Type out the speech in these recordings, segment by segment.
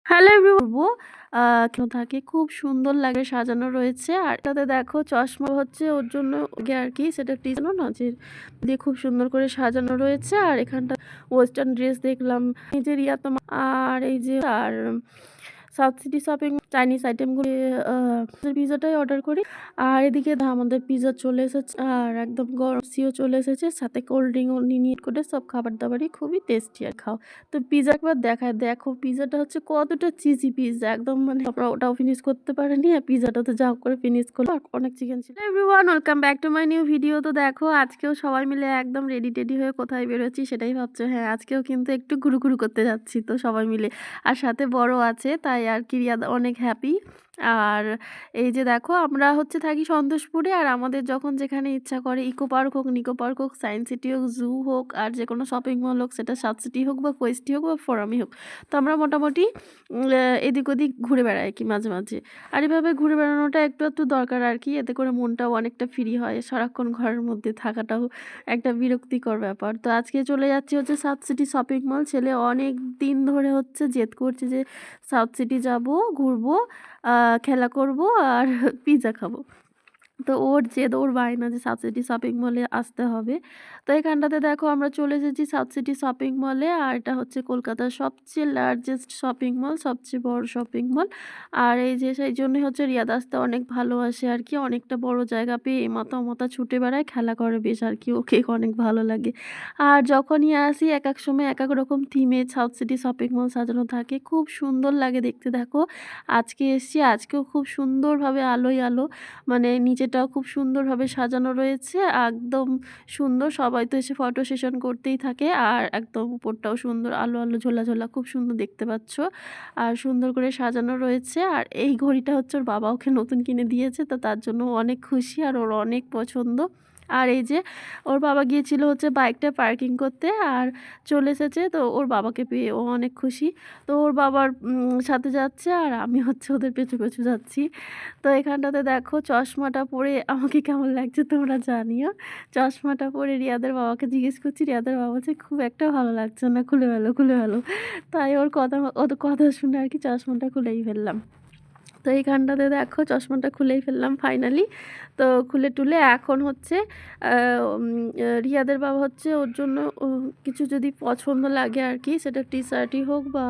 Hello everyone কেন থাকে খুব সুন্দর লাগে সাজানো রয়েছে। আর এটাতে দেখো চশমা হচ্ছে ওর জন্য আর কি সেটা টিজানো না যে দিয়ে খুব সুন্দর করে সাজানো রয়েছে। আর এখানটা ওয়েস্টার্ন ড্রেস দেখলাম এই যে রিয়া তোমার আর এই যে আর সাউথ সিটি শপিং চাইনিজ আইটেমগুলি পিজাটাই অর্ডার করি। আর এদিকে আমাদের পিজা চলে এসেছে আর একদম গরম সিও চলে এসেছে, সাথে কোল্ড ড্রিঙ্কও নিয়ে করে সব খাবার দাবারই খুবই টেস্টি আর খাও। তো পিজা একবার দেখায় দেখো পিজাটা হচ্ছে কতটা চিজি পিজা, একদম মানে আমরা ওটাও ফিনিশ করতে পারিনি আর পিজাটা তো যা করে ফিনিশ করলো। আর অনেক চিকেন ছিল। Everyone welcome back to my new video. তো দেখো আজকেও সবাই মিলে একদম রেডি টেডি হয়ে কোথায় বেরোচ্ছি সেটাই ভাবছো। হ্যাঁ আজকেও কিন্তু একটু ঘুরু ঘুরু করতে যাচ্ছি তো সবাই মিলে, আর সাথে বড় আছে তাই আর কি রিয়া অনেক হ্যাপি। আর এই যে দেখো আমরা হচ্ছে থাকি সন্তোষপুরে, আর আমাদের যখন যেখানে ইচ্ছা করে ইকো পার্ক হোক, নিকো পার্ক হোক, সায়েন্স সিটি হোক, জু হোক, আর যে কোনো শপিং মল হোক, সেটা সাউথ সিটি হোক বা কোয়েস্টি হোক বা ফোরামি হোক, তো আমরা মোটামুটি এদিক ওদিক ঘুরে বেড়াই কি মাঝে মাঝে। আর এভাবে ঘুরে বেড়ানোটা একটু একটু দরকার আর কি, এতে করে মনটাও অনেকটা ফ্রি হয়, সারাক্ষণ ঘরের মধ্যে থাকাটাও একটা বিরক্তিকর ব্যাপার। তো আজকে চলে যাচ্ছি হচ্ছে সাউথ সিটি শপিং মল। ছেলে অনেক দিন ধরে হচ্ছে জেদ করছে যে সাউথ সিটি যাব, ঘুরবো, খেলা করব আর পিৎজা খাবো। তো ওর জেদ, ওর বায়না যে সাউথ সিটি শপিং মলে আসতে হবে। তো এখানটাতে দেখো আমরা চলে এসেছি সাউথ সিটি শপিং মলে, আর এটা হচ্ছে কলকাতার সবচেয়ে লার্জেস্ট শপিং মল, সবচেয়ে বড় শপিং মল। আর এই যে সেই জন্যই হচ্ছে রিয়াদ আসতে অনেক ভালোবাসে আর কি, অনেকটা বড় জায়গা পেয়ে এমাথা ওমাথা ছুটে বেড়ায়, খেলা করে বেশ আর কি, ওকে অনেক ভালো লাগে। আর যখনই আসি এক এক সময় এক এক রকম থিমে সাউথ সিটি শপিং মল সাজানো থাকে, খুব সুন্দর লাগে দেখতে। দেখো আজকে এসছি, আজকেও খুব সুন্দরভাবে আলোয় আলো, মানে নিচেটাও খুব সুন্দরভাবে সাজানো রয়েছে, একদম সুন্দর। সবাই তো এসে ফটো সেশন করতেই থাকে, আর একদম উপরটাও সুন্দর আলো আলো ঝোলা ঝোলা, খুব সুন্দর দেখতে পাচ্ছ। আর সুন্দর করে সাজানো রয়েছে। আর এই ঘড়িটা হচ্ছে ওর বাবা ওকে নতুন কিনে দিয়েছে, তো তার জন্য অনেক খুশি আর ওর অনেক পছন্দ। আর এই যে ওর বাবা গিয়েছিল হচ্ছে বাইকটা পার্কিং করতে আর চলে এসেছে, তো ওর বাবাকে পেয়ে ও অনেক খুশি। তো ওর বাবার সাথে যাচ্ছে আর আমি হচ্ছে ওদের পেছু পেছু যাচ্ছি। তো এখানটাতে দেখো চশমাটা পরে আমাকে কেমন লাগছে তোমরা জানিও। চশমাটা পরে রিয়াদের বাবাকে জিজ্ঞেস করছি, রিয়াদের বাবা বলছে খুব একটা ভালো লাগছে না, খুলে ফেলো খুলে ফেলো। তাই ওর কথা শুনে আর কি চশমাটা খুলেই ফেললাম। তো এইখানটাতে দেখো চশমাটা খুলেই ফেললাম ফাইনালি। তো খুলে টুলে এখন হচ্ছে রিয়াদের বাবা হচ্ছে ওর জন্য কিছু যদি পছন্দ লাগে আর কি, সেটা টি শার্টই হোক বা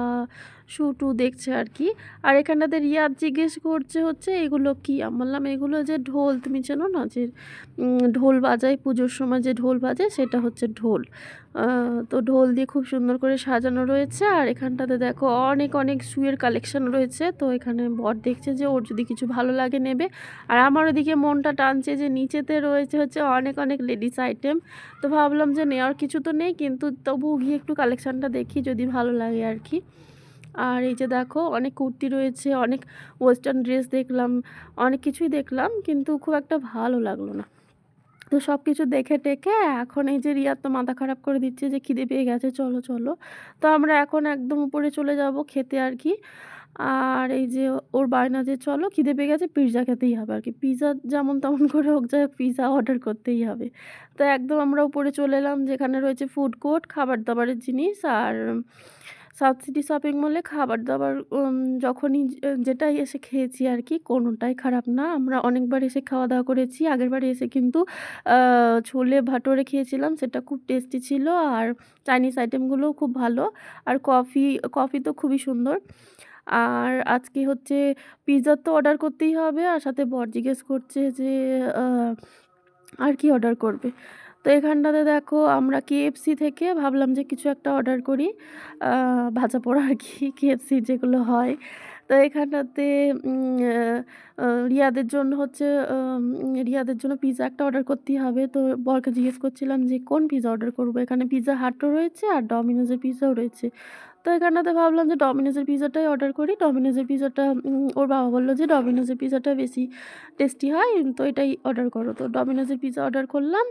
শু টু দেখছে আর কি। আর এখানটাতে রিয়াদ জিজ্ঞেস করছে হচ্ছে এগুলো কি, আমি বললাম এগুলো যে ঢোল, তুমি চেনো না যে ঢোল বাজায় পুজোর সময়, যে ঢোল বাজায় সেটা হচ্ছে ঢোল। তো ঢোল দিয়ে খুব সুন্দর করে সাজানো রয়েছে। আর এখানটাতে দেখো অনেক অনেক শুয়ের কালেকশন রয়েছে। তো এখানে বর দেখছে যে ওর যদি কিছু ভালো লাগে নেবে, আর আমার ওদিকে মনটা টানছে যে নিচেতে রয়েছে হচ্ছে অনেক অনেক লেডিস আইটেম। তো ভাবলাম যে নেওয়ার কিছু তো নেই, কিন্তু তবু গিয়ে একটু কালেকশানটা দেখি যদি ভালো লাগে আর কি। আর এই যে দেখো অনেক কুর্তি রয়েছে, অনেক ওয়েস্টার্ন ড্রেস দেখলাম, অনেক কিছুই দেখলাম, কিন্তু খুব একটা ভালো লাগলো না। তো সব কিছু দেখে টেকে এখন এই যে রিয়া তো মাথা খারাপ করে দিচ্ছে যে খিদে পেয়ে গেছে, চলো চলো। তো আমরা এখন একদম উপরে চলে যাব খেতে আর কি। আর এই যে ওর বায়না যে চলো খিদে পেয়ে গেছে, পিৎজা খেতেই হবে আর কি, পিৎজা যেমন তেমন করে হোক যায় পিৎজা অর্ডার করতেই হবে। তো একদম আমরা উপরে চলে এলাম যেখানে রয়েছে ফুড কোর্ট, খাবার দাবারের জিনিস। আর সাউথ সিটি শপিং মলে খাবার দাবার যখনই যেটাই এসে খেয়েছি আর কি, কোনোটাই খারাপ না। আমরা অনেকবার এসে খাওয়া দাওয়া করেছি, আগেরবার এসে কিন্তু ছোলে ভাটোরে খেয়েছিলাম, সেটা খুব টেস্টি ছিল। আর চাইনিজ আইটেমগুলোও খুব ভালো। আর কফি কফি তো খুবই সুন্দর। আর আজকে হচ্ছে পিৎজা তো অর্ডার করতেই হবে, আর সাথে বর জিজ্ঞেস করছে যে আর কি অর্ডার করবে। তো এখানটাতে দেখো আমরা কেএফসি থেকে ভাবলাম যে কিছু একটা অর্ডার করি, ভাজা পোড়া আর কি, কেএফসি যেগুলো হয়। তো এখানটাতে রিয়াদের জন্য হচ্ছে রিয়াদের জন্য পিৎজা একটা অর্ডার করতেই হবে। তো বরকে জিজ্ঞেস করছিলাম যে কোন পিৎজা অর্ডার করবো, এখানে পিৎজা হাটও রয়েছে আর ডমিনোজের পিৎজাও রয়েছে। তো এখানটাতে ভাবলাম যে ডমিনোজের পিৎজাটাই অর্ডার করি। ডমিনোজের পিৎজাটা ওর বাবা বললো যে ডমিনোজের পিৎজাটা বেশি টেস্টি হয়, তো এটাই অর্ডার করো। তো ডমিনোজের পিৎজা অর্ডার করলাম,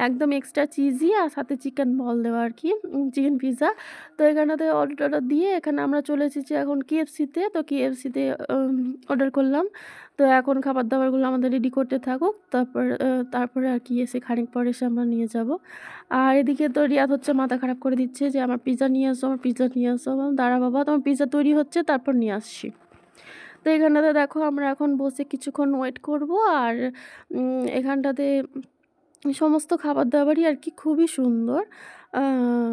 একদম এক্সট্রা চিজি আর সাথে চিকেন বল দেওয়া আর কি, চিকেন পিৎজা। তো এখানটাতে অর্ডার দিয়ে এখানে আমরা চলে এসেছি এখন কেএফসিতে। তো কেএফসিতে অর্ডার করলাম। তো এখন খাবার-দাবারগুলো আমাদের রেডি করতে থাকুক। তারপরে আর কি এসে খানিক পরে এসে আমরা নিয়ে যাব। আর এদিকে তো রিয়াদ হচ্ছে মাথা খারাপ করে দিচ্ছে যে, "আমার পিজ্জা নিয়ে আসো, আমার পিজ্জা নিয়ে আসো।" আমি বললাম, "দাঁড়া বাবা, তোমার পিজ্জা তৈরি হচ্ছে, তারপর নিয়ে আসছি।" তো এখানটাতে দেখো আমরা এখন বসে কিছুক্ষণ ওয়েট করব। আর এখানটাতে সমস্ত খাবার-দাবারই আর কি খুবই সুন্দর। আ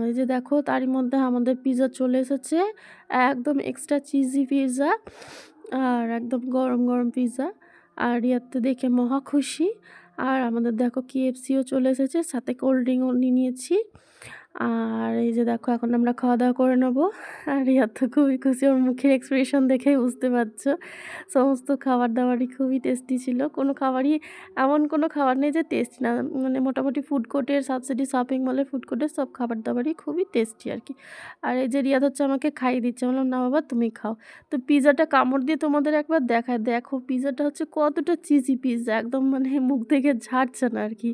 এই যে দেখো তারই মধ্যে আমাদের পিজ্জা চলে এসেছে। একদম এক্সট্রা চিজি পিজ্জা আর একদম গরম, গরম পিজ্জা। আর রিয়াদ তো দেখে মহা খুশি। আর আমাদের দেখো KFC ও চলে এসেছে, সাথে কোল্ড ড্রিংকও নিয়ে নিয়েছি। আর এই যে দেখো এখন আমরা খাওয়া-দাওয়া করে নেব। আর রিয়াদ তো খুবই খুশি, ওর মুখের এক্সপ্রেশন দেখেই বুঝতে পারছো। সমস্ত খাবার-দাবারই খুবই টেস্টি ছিল। কোনো খাবারই এমন কোনো খাবার নেই যে টেস্টি না। মানে মোটামুটি ফুড কোর্টের, সাবসিডি শপিং মলের ফুড কোর্টের সব খাবার-দাবারই খুবই টেস্টি আরকি। আর এই যে রিয়াদ হচ্ছে আমাকে খাইয়ে দিচ্ছে। আমি বললাম, "না বাবা তুমি খাও।" তো পিজ্জাটা কামড় দিয়ে তোমাদের একবার দেখাই। দেখো পিজ্জাটা হচ্ছে কতটা চিজি পিজ্জা, একদম মানে মুখ থেকে ঝাড়ছে না আরকি।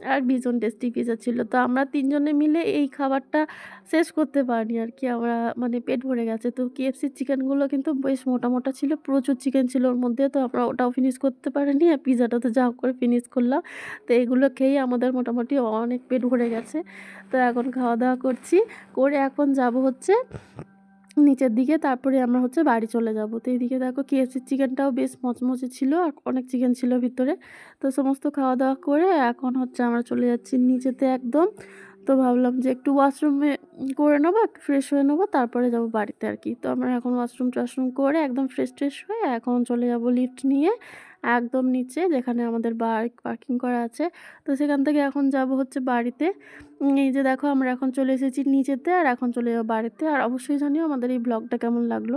আর ভীষণ টেস্টি পিজ্জা ছিল। তো আমরা ৩ জনে মিলে এই খাবারটা শেষ করতে পারিনি আরকি। আমরা মানে পেট ভরে গেছে। তো KFC র চিকেনগুলো কিন্তু বেশ মোটা, মোটা ছিল। প্রচুর চিকেন ছিল ওর মধ্যে। তো আমরা ওটাও ফিনিশ করতে পারিনি। আর পিজ্জাটা তো যা হোক করে ফিনিশ করলাম। তো এগুলো খেয়েই আমাদের মোটামুটি অনেক পেট ভরে গেছে। তো এখন খাওয়া-দাওয়া করছি। করে এখন যাব হচ্ছে নিচের দিকে, তারপরে আমরা হচ্ছে বাড়ি চলে যাব। তো এইদিকে দেখো KFC চিকেনটাও বেশ মচমচে ছিল আর অনেক চিকেন ছিল ভিতরে। তো সমস্ত খাওয়া-দাওয়া করে এখন হচ্ছে আমরা চলে যাচ্ছি নিচেতে একদম। তো ভাবলাম যে একটু ওয়াশরুমে করে নেবো, একটু ফ্রেশ হয়ে নেবো, তারপরে যাব বাড়িতে আরকি। তো আমরা এখন ওয়াশরুম-টশরুম করে একদম ফ্রেশ-ট্রেশ হয়ে এখন চলে যাব লিফট নিয়ে একদম নিচে, যেখানে আমাদের বাইক পার্কিং করা আছে। তো সেখান থেকে এখন যাব হচ্ছে বাড়িতে। এই যে দেখো আমরা এখন চলে এসেছি নিচেতে, আর এখন চলে যাবো বাড়িতে। আর অবশ্যই জানিও আমাদের এই ব্লগটা কেমন লাগলো।